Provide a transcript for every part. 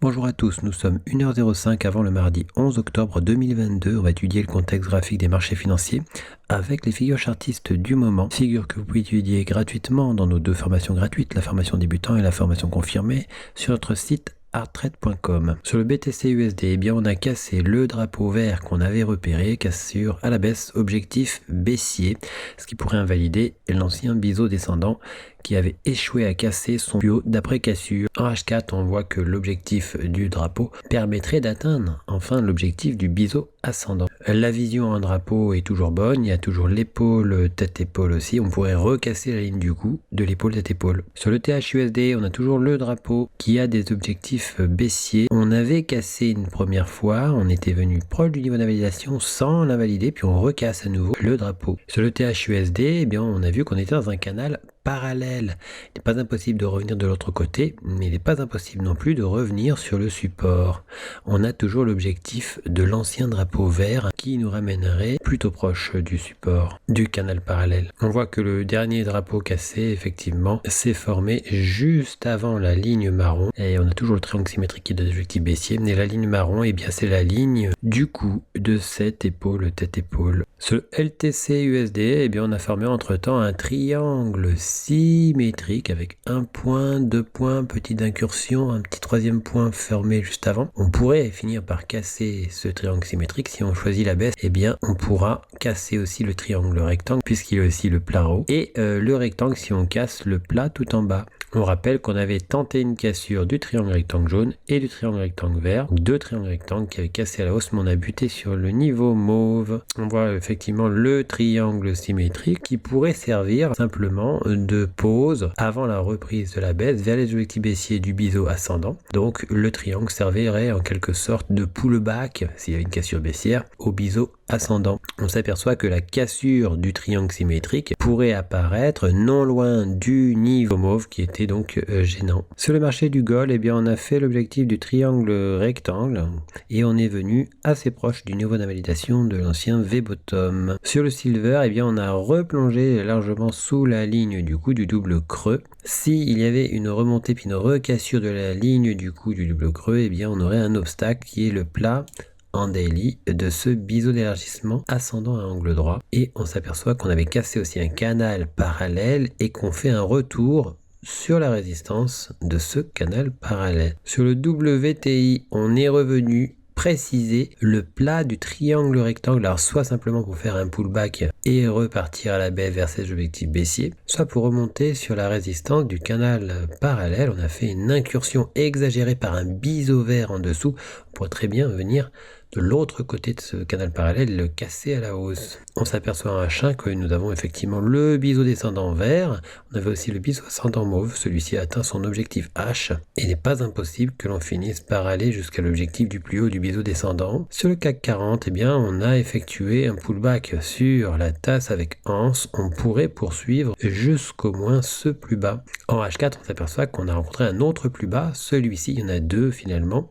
Bonjour à tous, nous sommes 1h05 avant le mardi 11 octobre 2022. On va étudier le contexte graphique des marchés financiers avec les figures chartistes du moment. Figures que vous pouvez étudier gratuitement dans nos deux formations gratuites, la formation débutant et la formation confirmée, sur notre site arttrade.com. Sur le BTC USD, eh bien, on a cassé le drapeau vert qu'on avait repéré, cassure à la baisse, objectif baissier, ce qui pourrait invalider l'ancien biseau descendant qui avait échoué à casser son plus haut d'après cassure. En H4, on voit que l'objectif du drapeau permettrait d'atteindre enfin l'objectif du biseau ascendant. La vision en drapeau est toujours bonne, il y a toujours l'épaule, tête-épaule aussi. On pourrait recasser la ligne du cou de l'épaule, tête-épaule. Sur le THUSD, on a toujours le drapeau qui a des objectifs baissiers. On avait cassé une première fois, on était venu proche du niveau d'invalidation sans l'invalider, puis on recasse à nouveau le drapeau. Sur le THUSD, eh bien, on a vu qu'on était dans un canal parallèle. Il n'est pas impossible de revenir de l'autre côté, mais il n'est pas impossible non plus de revenir sur le support. On a toujours l'objectif de l'ancien drapeau vert qui nous ramènerait plutôt proche du support du canal parallèle. On voit que le dernier drapeau cassé, effectivement, s'est formé juste avant la ligne marron, et on a toujours le triangle symétrique qui donne l'objectif baissier, mais la ligne marron, eh bien, c'est la ligne du coup de cette épaule, tête-épaule. Sur le LTC USD, eh bien, on a formé entre-temps un triangle symétrique avec un point, deux points, petite incursion, un petit troisième point fermé juste avant. On pourrait finir par casser ce triangle symétrique. Si on choisit la baisse, eh bien, on pourra casser aussi le triangle rectangle puisqu'il y a aussi le plat haut et le rectangle si on casse le plat tout en bas. On rappelle qu'on avait tenté une cassure du triangle rectangle jaune et du triangle rectangle vert, deux triangles rectangles qui avaient cassé à la hausse, mais on a buté sur le niveau mauve. On voit effectivement le triangle symétrique qui pourrait servir simplement de pause avant la reprise de la baisse vers les objectifs baissiers du biseau ascendant. Donc le triangle servirait en quelque sorte de pullback, s'il y a une cassure baissière, au biseau ascendant. On s'aperçoit que la cassure du triangle symétrique pourrait apparaître non loin du niveau mauve qui était donc gênant. Sur le marché du gold, eh bien, on a fait l'objectif du triangle rectangle et on est venu assez proche du niveau d'invalidation de l'ancien V-bottom. Sur le silver, eh bien, on a replongé largement sous la ligne du coup du double creux. S'il y avait une remontée puis une recassure de la ligne du coup du double creux, eh bien, on aurait un obstacle qui est le plat en daily de ce biseau d'élargissement ascendant à angle droit, et on s'aperçoit qu'on avait cassé aussi un canal parallèle et qu'on fait un retour sur la résistance de ce canal parallèle. Sur le WTI, on est revenu préciser le plat du triangle rectangle, alors soit simplement pour faire un pullback et repartir à la baisse vers ses objectifs baissiers, soit pour remonter sur la résistance du canal parallèle. On a fait une incursion exagérée par un biseau vert en dessous. On pourrait très bien venir de l'autre côté de ce canal parallèle et le casser à la hausse. On s'aperçoit en H1 que nous avons effectivement le biseau descendant vert, on avait aussi le biseau ascendant mauve, celui-ci a atteint son objectif H, et il n'est pas impossible que l'on finisse par aller jusqu'à l'objectif du plus haut du biseau descendant. Sur le CAC 40, eh bien, on a effectué un pullback sur la tasse avec anse, on pourrait poursuivre jusqu'au moins ce plus bas. En H4, on s'aperçoit qu'on a rencontré un autre plus bas, celui-ci, il y en a deux finalement,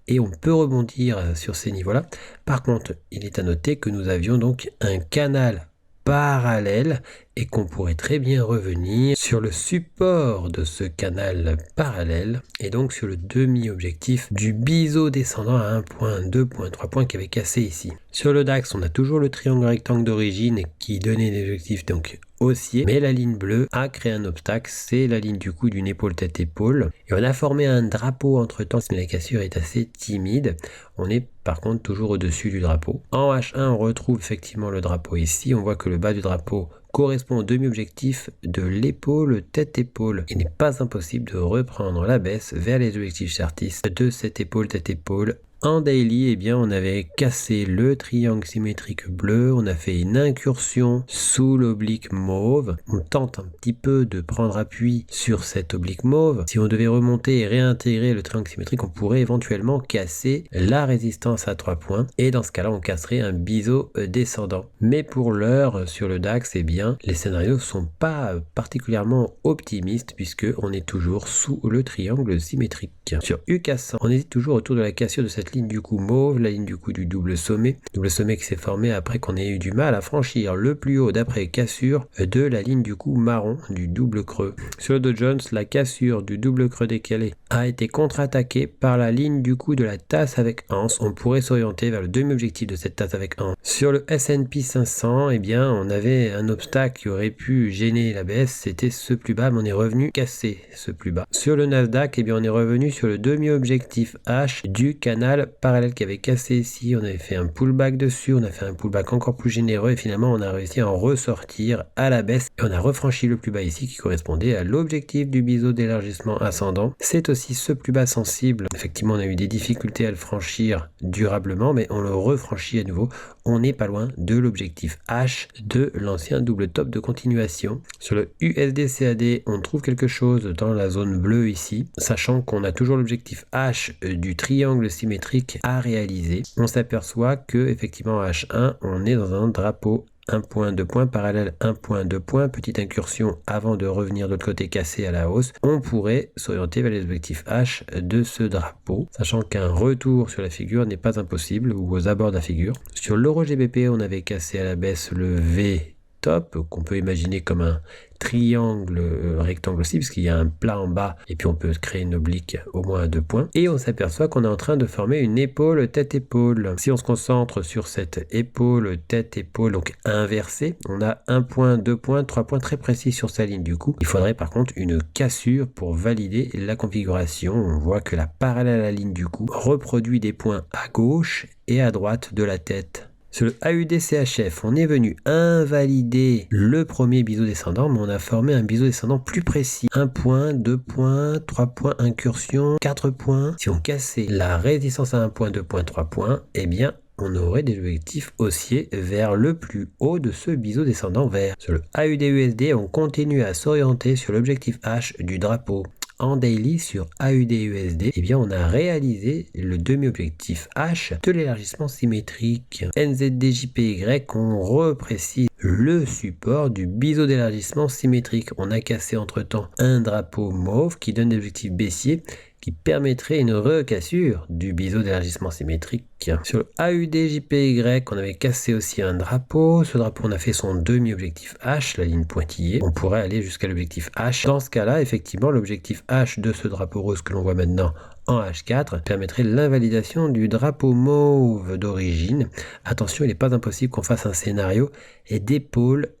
et on peut rebondir sur ces niveaux-là. Par contre, il est à noter que nous avions donc un canal parallèle et qu'on pourrait très bien revenir sur le support de ce canal parallèle et donc sur le demi-objectif du biseau descendant à 1 point, 2 points, 3 points qui avait cassé ici. Sur le DAX, on a toujours le triangle rectangle d'origine qui donnait des objectifs donc haussiers, mais la ligne bleue a créé un obstacle, c'est la ligne du coup d'une épaule tête-épaule, et on a formé un drapeau entre temps, mais la cassure est assez timide. On est par contre toujours au-dessus du drapeau. En H1, on retrouve effectivement le drapeau ici, on voit que le bas du drapeau correspond au demi-objectif de l'épaule tête-épaule. Il n'est pas impossible de reprendre la baisse vers les objectifs chartistes de cette épaule tête-épaule. En daily, eh bien, on avait cassé le triangle symétrique bleu, on a fait une incursion sous l'oblique mauve. On tente un petit peu de prendre appui sur cet oblique mauve. Si on devait remonter et réintégrer le triangle symétrique, on pourrait éventuellement casser la résistance à 3 points. Et dans ce cas-là, on casserait un biseau descendant. Mais pour l'heure, sur le DAX, eh bien, les scénarios ne sont pas particulièrement optimistes puisque on est toujours sous le triangle symétrique. Sur UK100, on hésite toujours autour de la cassure de cette ligne du coup mauve, la ligne du coup du double sommet qui s'est formé après qu'on ait eu du mal à franchir le plus haut d'après cassure de la ligne du coup marron du double creux. Sur le Dow Jones, la cassure du double creux décalé a été contre-attaqué par la ligne du coup de la tasse avec anse. On pourrait s'orienter vers le demi-objectif de cette tasse avec anse. Sur le S&P 500, eh bien, on avait un obstacle qui aurait pu gêner la baisse, c'était ce plus bas, mais on est revenu casser ce plus bas. Sur le Nasdaq, eh bien, on est revenu sur le demi-objectif H du canal parallèle qui avait cassé ici. On avait fait un pullback dessus, on a fait un pullback encore plus généreux et finalement, on a réussi à en ressortir à la baisse et on a refranchi le plus bas ici qui correspondait à l'objectif du biseau d'élargissement ascendant. C'est aussi ce plus bas sensible. Effectivement, on a eu des difficultés à le franchir durablement, mais on le refranchit à nouveau. On n'est pas loin de l'objectif H de l'ancien double top de continuation. Sur le USD-CAD, on trouve quelque chose dans la zone bleue ici, sachant qu'on a toujours l'objectif H du triangle symétrique à réaliser. On s'aperçoit que effectivement H1, on est dans un drapeau 1 point, 2 points, parallèle 1 point, 2 points, petite incursion avant de revenir de l'autre côté cassé à la hausse. On pourrait s'orienter vers les objectifs H de ce drapeau, sachant qu'un retour sur la figure n'est pas impossible ou aux abords de la figure. Sur l'euro GBP, on avait cassé à la baisse le V top, qu'on peut imaginer comme un triangle rectangle aussi, parce qu'il y a un plat en bas et puis on peut créer une oblique au moins à 2 points. Et on s'aperçoit qu'on est en train de former une épaule tête-épaule. Si on se concentre sur cette épaule tête-épaule, donc inversée, on a 1 point, 2 points, 3 points très précis sur sa ligne du coup. Il faudrait par contre une cassure pour valider la configuration. On voit que la parallèle à la ligne du coup reproduit des points à gauche et à droite de la tête. Sur le AUD-CHF, on est venu invalider le premier biseau descendant, mais on a formé un biseau descendant plus précis. 1 point, 2 points, 3 points, incursion, 4 points. Si on cassait la résistance à 1 point, 2 points, 3 points, eh bien, on aurait des objectifs haussiers vers le plus haut de ce biseau descendant vert. Sur le AUD-USD, on continue à s'orienter sur l'objectif H du drapeau. En daily sur AUD-USD, eh bien on a réalisé le demi-objectif H de l'élargissement symétrique. NZD-JPY, on reprécise le support du biseau d'élargissement symétrique. On a cassé entre-temps un drapeau mauve qui donne des objectifs baissiers qui permettrait une recassure du biseau d'élargissement symétrique. Sur le AUD-JPY, on avait cassé aussi un drapeau. Ce drapeau, on a fait son demi-objectif H, la ligne pointillée. On pourrait aller jusqu'à l'objectif H. Dans ce cas-là, effectivement, l'objectif H de ce drapeau rose que l'on voit maintenant en H4 permettrait l'invalidation du drapeau mauve d'origine. Attention, il n'est pas impossible qu'on fasse un scénario et d'épaule,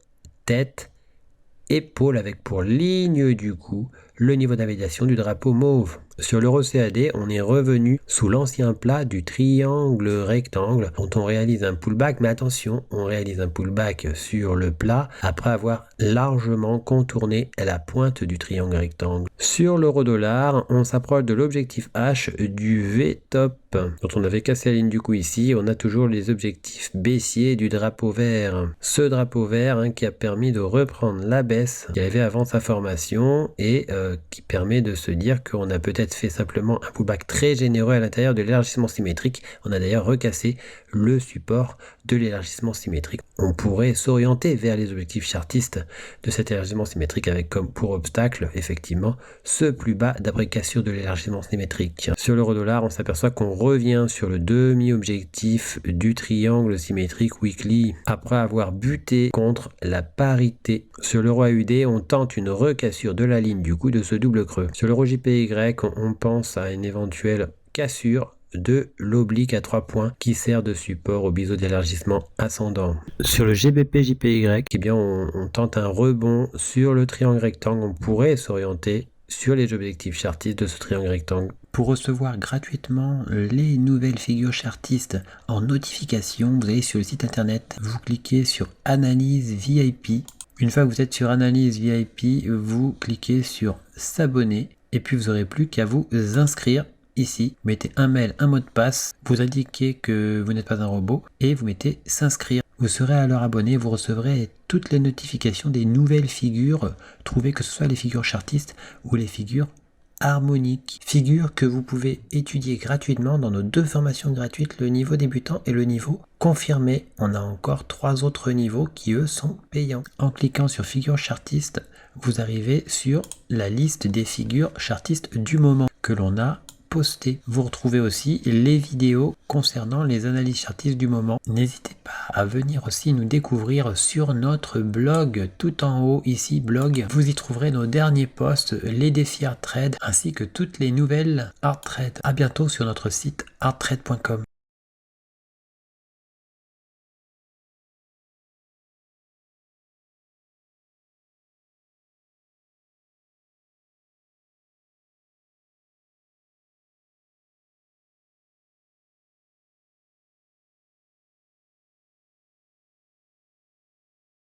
tête, épaule avec pour ligne du coup le niveau d'invalidation du drapeau mauve. Sur l'euro CAD, on est revenu sous l'ancien plat du triangle rectangle dont on réalise un pullback, mais attention, on réalise un pullback sur le plat après avoir largement contourné la pointe du triangle rectangle. Sur l'euro dollar, on s'approche de l'objectif H du V-top dont on avait cassé la ligne du coup ici. On a toujours les objectifs baissiers du drapeau vert. Ce drapeau vert qui a permis de reprendre la baisse qu'il y avait avant sa formation et qui permet de se dire qu'on a peut-être fait simplement un pullback très généreux à l'intérieur de l'élargissement symétrique. On a d'ailleurs recassé le support de l'élargissement symétrique. On pourrait s'orienter vers les objectifs chartistes de cet élargissement symétrique avec comme pour obstacle effectivement ce plus bas d'après cassure de l'élargissement symétrique. Sur l'euro dollar, on s'aperçoit qu'on revient sur le demi-objectif du triangle symétrique weekly après avoir buté contre la parité. Sur l'euro AUD, on tente une recassure de la ligne du coup de ce double creux. Sur l'euro JPY, on pense à une éventuelle cassure de l'oblique à 3 points qui sert de support au biseau d'élargissement ascendant. Sur le GBP-JPY, eh bien on tente un rebond sur le triangle rectangle. On pourrait s'orienter sur les objectifs chartistes de ce triangle rectangle. Pour recevoir gratuitement les nouvelles figures chartistes en notification, vous allez sur le site internet, vous cliquez sur Analyse VIP. Une fois que vous êtes sur Analyse VIP, vous cliquez sur S'abonner et puis vous n'aurez plus qu'à vous inscrire. Ici, vous mettez un mail, un mot de passe, vous indiquez que vous n'êtes pas un robot et vous mettez s'inscrire. Vous serez alors abonné, vous recevrez toutes les notifications des nouvelles figures trouvées, que ce soit les figures chartistes ou les figures harmoniques. Figures que vous pouvez étudier gratuitement dans nos 2 formations gratuites, le niveau débutant et le niveau confirmé. On a encore 3 autres niveaux qui eux sont payants. En cliquant sur figures chartistes, vous arrivez sur la liste des figures chartistes du moment que l'on a postées. Vous retrouvez aussi les vidéos concernant les analyses chartistes du moment. N'hésitez pas à venir aussi nous découvrir sur notre blog, tout en haut ici, blog. Vous y trouverez nos derniers posts, les défis Art Trade, ainsi que toutes les nouvelles Art Trade. À bientôt sur notre site arttrade.com.